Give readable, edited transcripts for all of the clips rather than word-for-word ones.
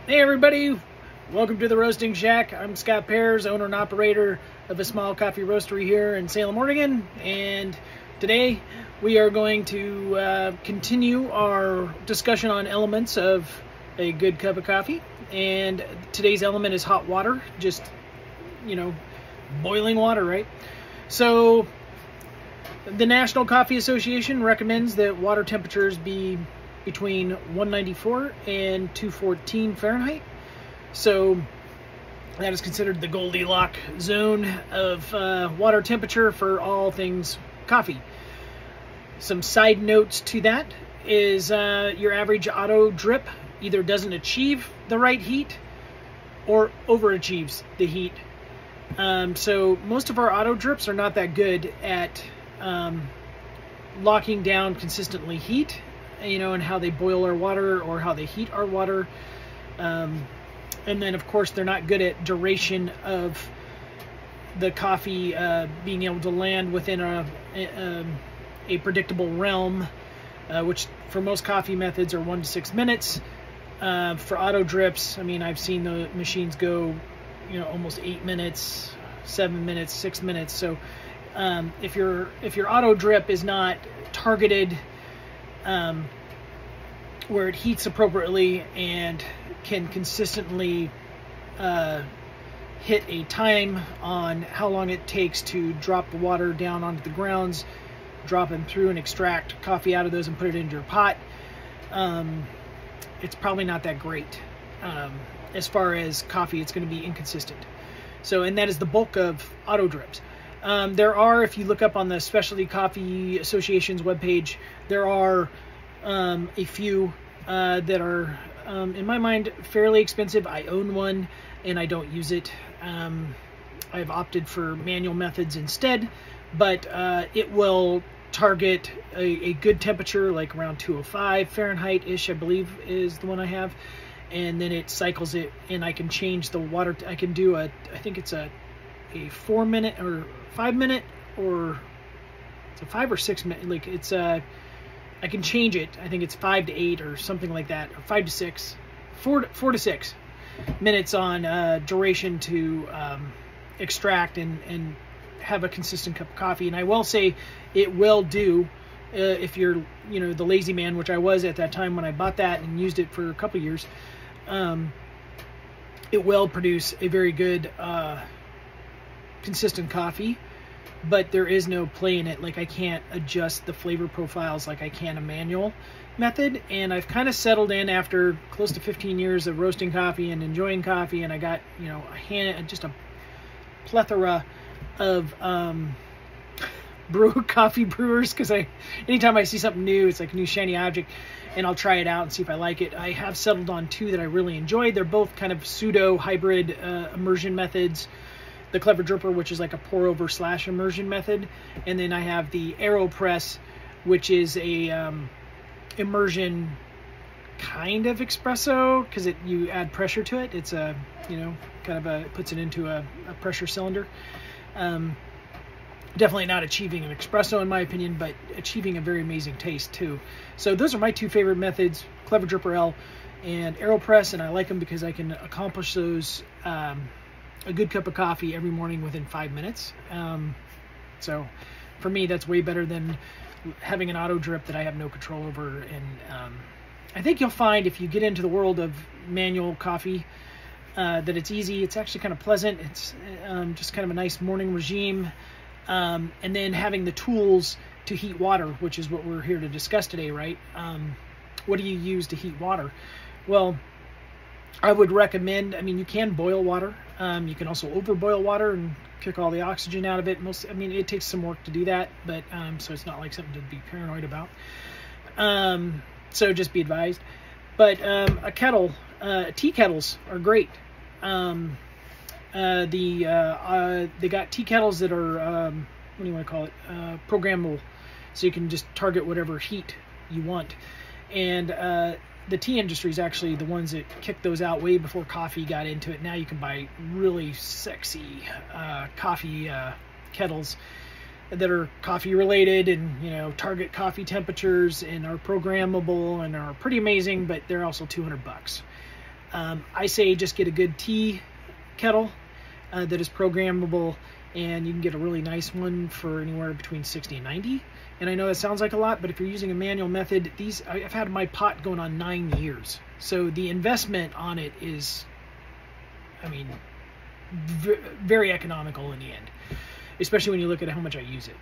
Hey everybody, welcome to the Roasting Shack. I'm Scott Pears, owner and operator of a small coffee roastery here in Salem, Oregon, and today we are going to continue our discussion on elements of a good cup of coffee. And today's element is hot water, just, boiling water, right? So the National Coffee Association recommends that water temperatures be between 194 and 214 Fahrenheit. So that is considered the Goldilocks zone of water temperature for all things coffee. Some side notes to that is your average auto drip either doesn't achieve the right heat or overachieves the heat. So most of our auto drips are not that good at locking down consistently heat, and how they boil our water or how they heat our water. And then, of course, they're not good at duration of the coffee being able to land within a predictable realm, which for most coffee methods are 1 to 6 minutes. For auto drips, I've seen the machines go, almost 8 minutes, 7 minutes, 6 minutes. So if your auto drip is not targeted where it heats appropriately and can consistently hit a time on how long it takes to drop the water down onto the grounds, drop them through and extract coffee out of those and put it into your pot, it's probably not that great. As far as coffee, it's going to be inconsistent. So, and that is the bulk of auto drips. There are, if you look up on the Specialty Coffee Association's webpage, there are a few that are, in my mind, fairly expensive. I own one and I don't use it. I've opted for manual methods instead, but it will target a good temperature, like around 205 Fahrenheit-ish, I believe is the one I have. And then it cycles it, and I can change the water. I can do I think it's a 4 minute or 5 minute, or it's a 5 or 6 minute, like it's I can change it. I think it's 5 to 8 or something like that, or 5 to 6, 4 to 6 minutes on duration to extract and have a consistent cup of coffee. And I will say it will do, if you're, the lazy man, which I was at that time when I bought that and used it for a couple years, it will produce a very good consistent coffee, but there is no play in it. Like, I can't adjust the flavor profiles like I can a manual method. And I've kind of settled in after close to 15 years of roasting coffee and enjoying coffee, and I got, just a plethora of coffee brewers, because anytime I see something new, it's like a new shiny object, and I'll try it out and see if I like it. I have settled on two that I really enjoyed. They're both kind of pseudo hybrid immersion methods. The Clever Dripper, which is like a pour over / immersion method, and then I have the AeroPress, which is a immersion kind of espresso, because you add pressure to it. It's a it puts it into a pressure cylinder. Definitely not achieving an espresso in my opinion, but achieving a very amazing taste too. So those are my two favorite methods, Clever Dripper L and AeroPress, and I like them because I can accomplish those a good cup of coffee every morning within 5 minutes. So for me, that's way better than having an auto drip that I have no control over. And I think you'll find, if you get into the world of manual coffee, that it's easy. It's actually kind of pleasant. It's just kind of a nice morning regime. And then having the tools to heat water, which is what we're here to discuss today, right? What do you use to heat water? Well, I would recommend, you can boil water. You can also overboil water and kick all the oxygen out of it. It takes some work to do that, but so it's not like something to be paranoid about. So just be advised. But a kettle, tea kettles are great. They got tea kettles that are, what do you want to call it? Programmable. So you can just target whatever heat you want. And the tea industry is actually the ones that kicked those out way before coffee got into it. Now you can buy really sexy coffee kettles that are coffee related and target coffee temperatures and are programmable and are pretty amazing, but they're also $200. I say just get a good tea kettle that is programmable, and you can get a really nice one for anywhere between 60 and 90. And I know that sounds like a lot, but if you're using a manual method, I've had my pot going on 9 years. So the investment on it is, I mean, very economical in the end, especially when you look at how much I use it.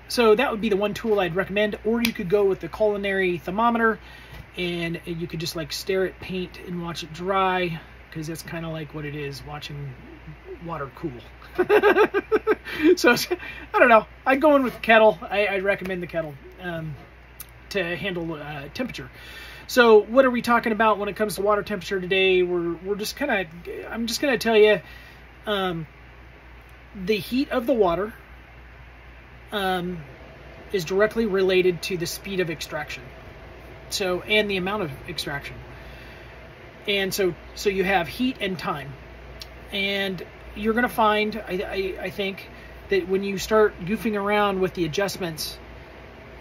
So that would be the one tool I'd recommend. Or you could go with the culinary thermometer, and you could just like stare at paint and watch it dry, because that's kind of like what it is, watching water cool. So I don't know, I'd go in with the kettle. I'd recommend the kettle to handle temperature. So what are we talking about when it comes to water temperature today? I'm just gonna tell you the heat of the water is directly related to the speed of extraction, and the amount of extraction. And so you have heat and time, and you're going to find, I think, that when you start goofing around with the adjustments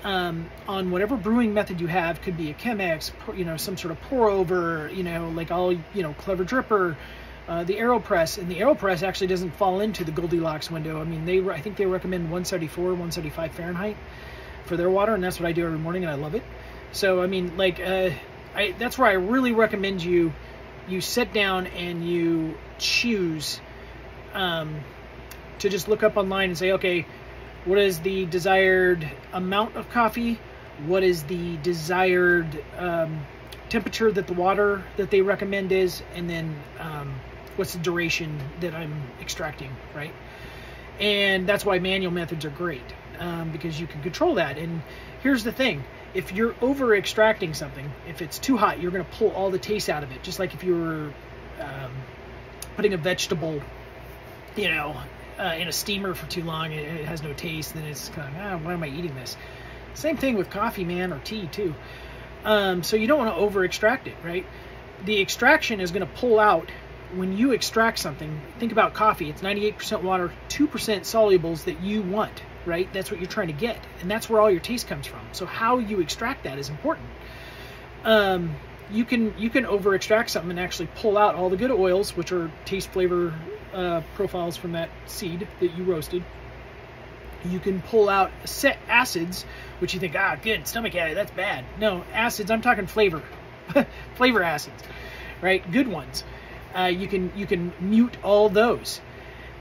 on whatever brewing method you have, could be a Chemex, some sort of pour over, like Clever Dripper, the AeroPress. And the AeroPress actually doesn't fall into the Goldilocks window. I mean, I think they recommend 174, 175 Fahrenheit for their water, and that's what I do every morning, and I love it. So, I mean, like, that's where I really recommend you sit down and you choose to just look up online and say, okay, what is the desired amount of coffee? What is the desired temperature that the water that they recommend is? And then what's the duration that I'm extracting, right? And that's why manual methods are great, because you can control that. And here's the thing. If you're over extracting something, if it's too hot, you're going to pull all the taste out of it. Just like if you were putting a vegetable, in a steamer for too long, it has no taste, then it's kind of, why am I eating this? Same thing with coffee, man, or tea too. So you don't want to over extract it, right? The extraction is going to pull out when you extract something. Think about coffee. It's 98% water, 2% solubles that you want. Right? That's what you're trying to get. And that's where all your taste comes from. So how you extract that is important. You can over extract something and actually pull out all the good oils, which are taste flavor profiles from that seed that you roasted. You can pull out set acids, which you think, good, stomach acid, that's bad. No, acids, I'm talking flavor. Flavor acids, right? Good ones. You can mute all those.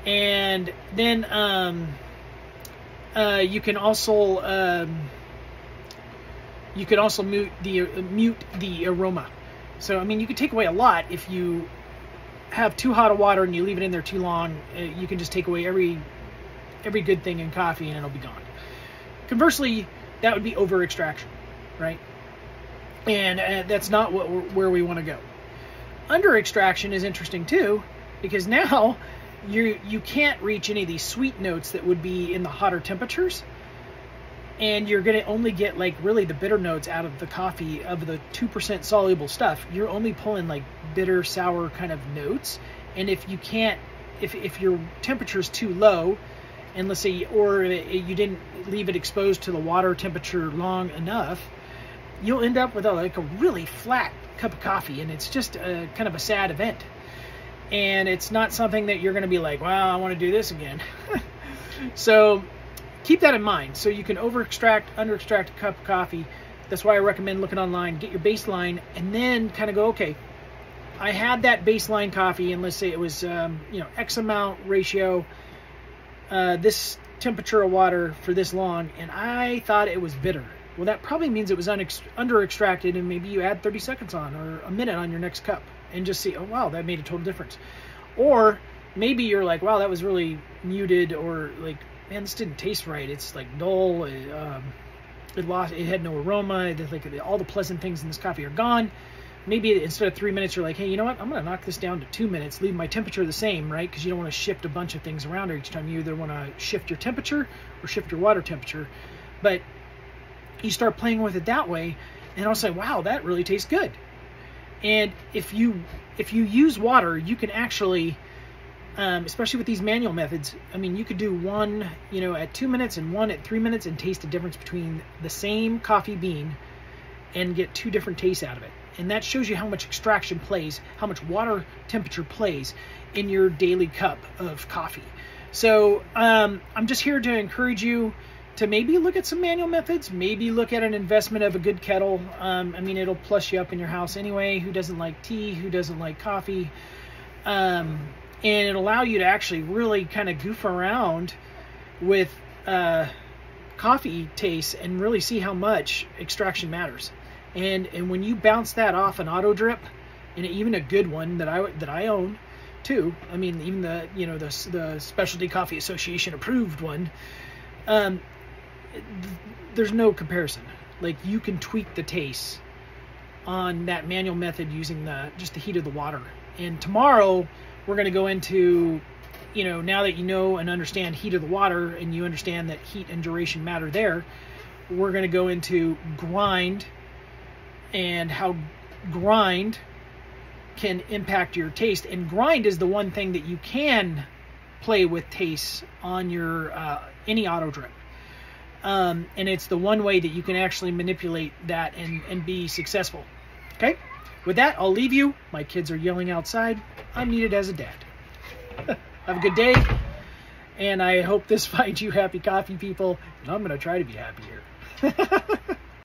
And then you can also mute the aroma. So I mean, you could take away a lot if you have too hot of water and you leave it in there too long. You can just take away every good thing in coffee and it'll be gone. Conversely, that would be over extraction, right? And that's not where we want to go. Under extraction is interesting too, because now you can't reach any of these sweet notes that would be in the hotter temperatures, and you're going to only get like really the bitter notes out of the coffee of the 2% soluble stuff. You're only pulling like bitter, sour kind of notes. And if your temperature is too low, and let's say, or you didn't leave it exposed to the water temperature long enough, you'll end up with like a really flat cup of coffee, and it's just kind of a sad event. And it's not something that you're going to be like, wow, I want to do this again. So keep that in mind. So you can over extract, under extract a cup of coffee. That's why I recommend looking online, get your baseline, and then kind of go, okay, I had that baseline coffee, and let's say it was X amount ratio, this temperature of water for this long, and I thought it was bitter. Well, that probably means it was under extracted, and maybe you add 30 seconds on, or a minute on your next cup, and just see, oh wow, that made a total difference. Or maybe you're like, wow, that was really muted, or like, man, this didn't taste right. It's like dull. It had no aroma. Like all the pleasant things in this coffee are gone. Maybe instead of 3 minutes, you're like, hey, you know what? I'm going to knock this down to 2 minutes, leave my temperature the same, right? Because you don't want to shift a bunch of things around each time. You either want to shift your temperature or shift your water temperature. But you start playing with it that way, and I'll say, wow, that really tastes good. And if you use water, you can actually, especially with these manual methods, I mean, you could do one, at 2 minutes and one at 3 minutes and taste the difference between the same coffee bean and get two different tastes out of it. and that shows you how much extraction plays, how much water temperature plays in your daily cup of coffee. So I'm just here to encourage you to maybe look at some manual methods, maybe look at an investment of a good kettle. I mean, it'll plus you up in your house anyway. Who doesn't like tea? Who doesn't like coffee? And it'll allow you to actually really kind of goof around with coffee taste and really see how much extraction matters. And when you bounce that off an auto drip, and even a good one that I own too, I mean, even the Specialty Coffee Association approved one, there's no comparison. Like, you can tweak the taste on that manual method using just the heat of the water. And tomorrow we're going to go into, now that you know and understand heat of the water, and you understand that heat and duration matter there, we're going to go into grind and how grind can impact your taste. And grind is the one thing that you can play with taste on your any auto drip. And it's the one way that you can actually manipulate that and be successful. Okay? With that, I'll leave you. My kids are yelling outside. I'm needed as a dad. Have a good day. And I hope this finds you happy coffee people. And I'm going to try to be happy here.